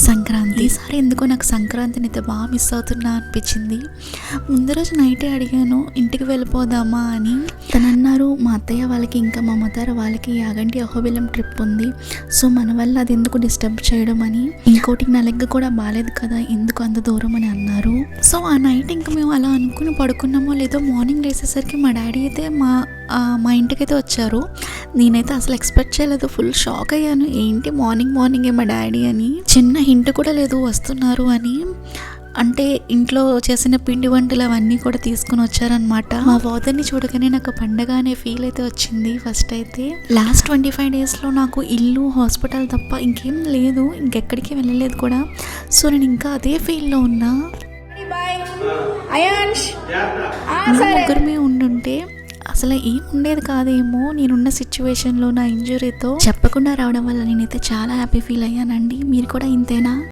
సంక్రాంతి. ఈసారి ఎందుకో నాకు సంక్రాంతిని అయితే బాగా మిస్ అవుతున్నా అనిపించింది. ముందు రోజు నైటే అడిగాను ఇంటికి వెళ్ళిపోదామా అని. తను అన్నారు మా అత్తయ్య వాళ్ళకి ఇంకా మా మదర్ వాళ్ళకి యాగంటి అహోబిలం ట్రిప్ ఉంది, సో మన వల్ల అది ఎందుకు డిస్టర్బ్ చేయడం అని. ఇంకోటి నా లెగ్ కూడా బాగాలేదు కదా, ఎందుకు అంత దూరం అని అన్నారు. సో ఆ నైట్ ఇంకా మేము అలా అనుకుని పడుకున్నామో లేదో మార్నింగ్ లేసేసరికి మా డాడీ అయితే మా ఇంటికైతే వచ్చారు. నేనైతే అసలు ఎక్స్పెక్ట్ చేయలేదు, ఫుల్ షాక్ అయ్యాను. ఏంటి మార్నింగే మా డాడీ అని, చిన్న హింట్ కూడా లేదు వస్తున్నారు అని. అంటే ఇంట్లో చేసిన పిండి వంటలు అవన్నీ కూడా తీసుకుని వచ్చారనమాట. మా ఫాదర్ని చూడగానే నాకు పండగ అనే ఫీల్ అయితే వచ్చింది. ఫస్ట్ అయితే లాస్ట్ 25 డేస్లో నాకు ఇల్లు హాస్పిటల్ తప్ప ఇంకేం లేదు, ఇంకెక్కడికి వెళ్ళలేదు కూడా. సో నేను ఇంకా అదే ఫీల్లో ఉన్నా. ముగ్గురమే ఉండుంటే అసలు ఏం ఉండేది కాదేమో. నేనున్న సిచ్యువేషన్లో నా ఇంజురీతో చెప్పకుండా రావడం వల్ల నేనైతే చాలా హ్యాపీ ఫీల్ అయ్యానండి. మీరు కూడా ఇంతేనా?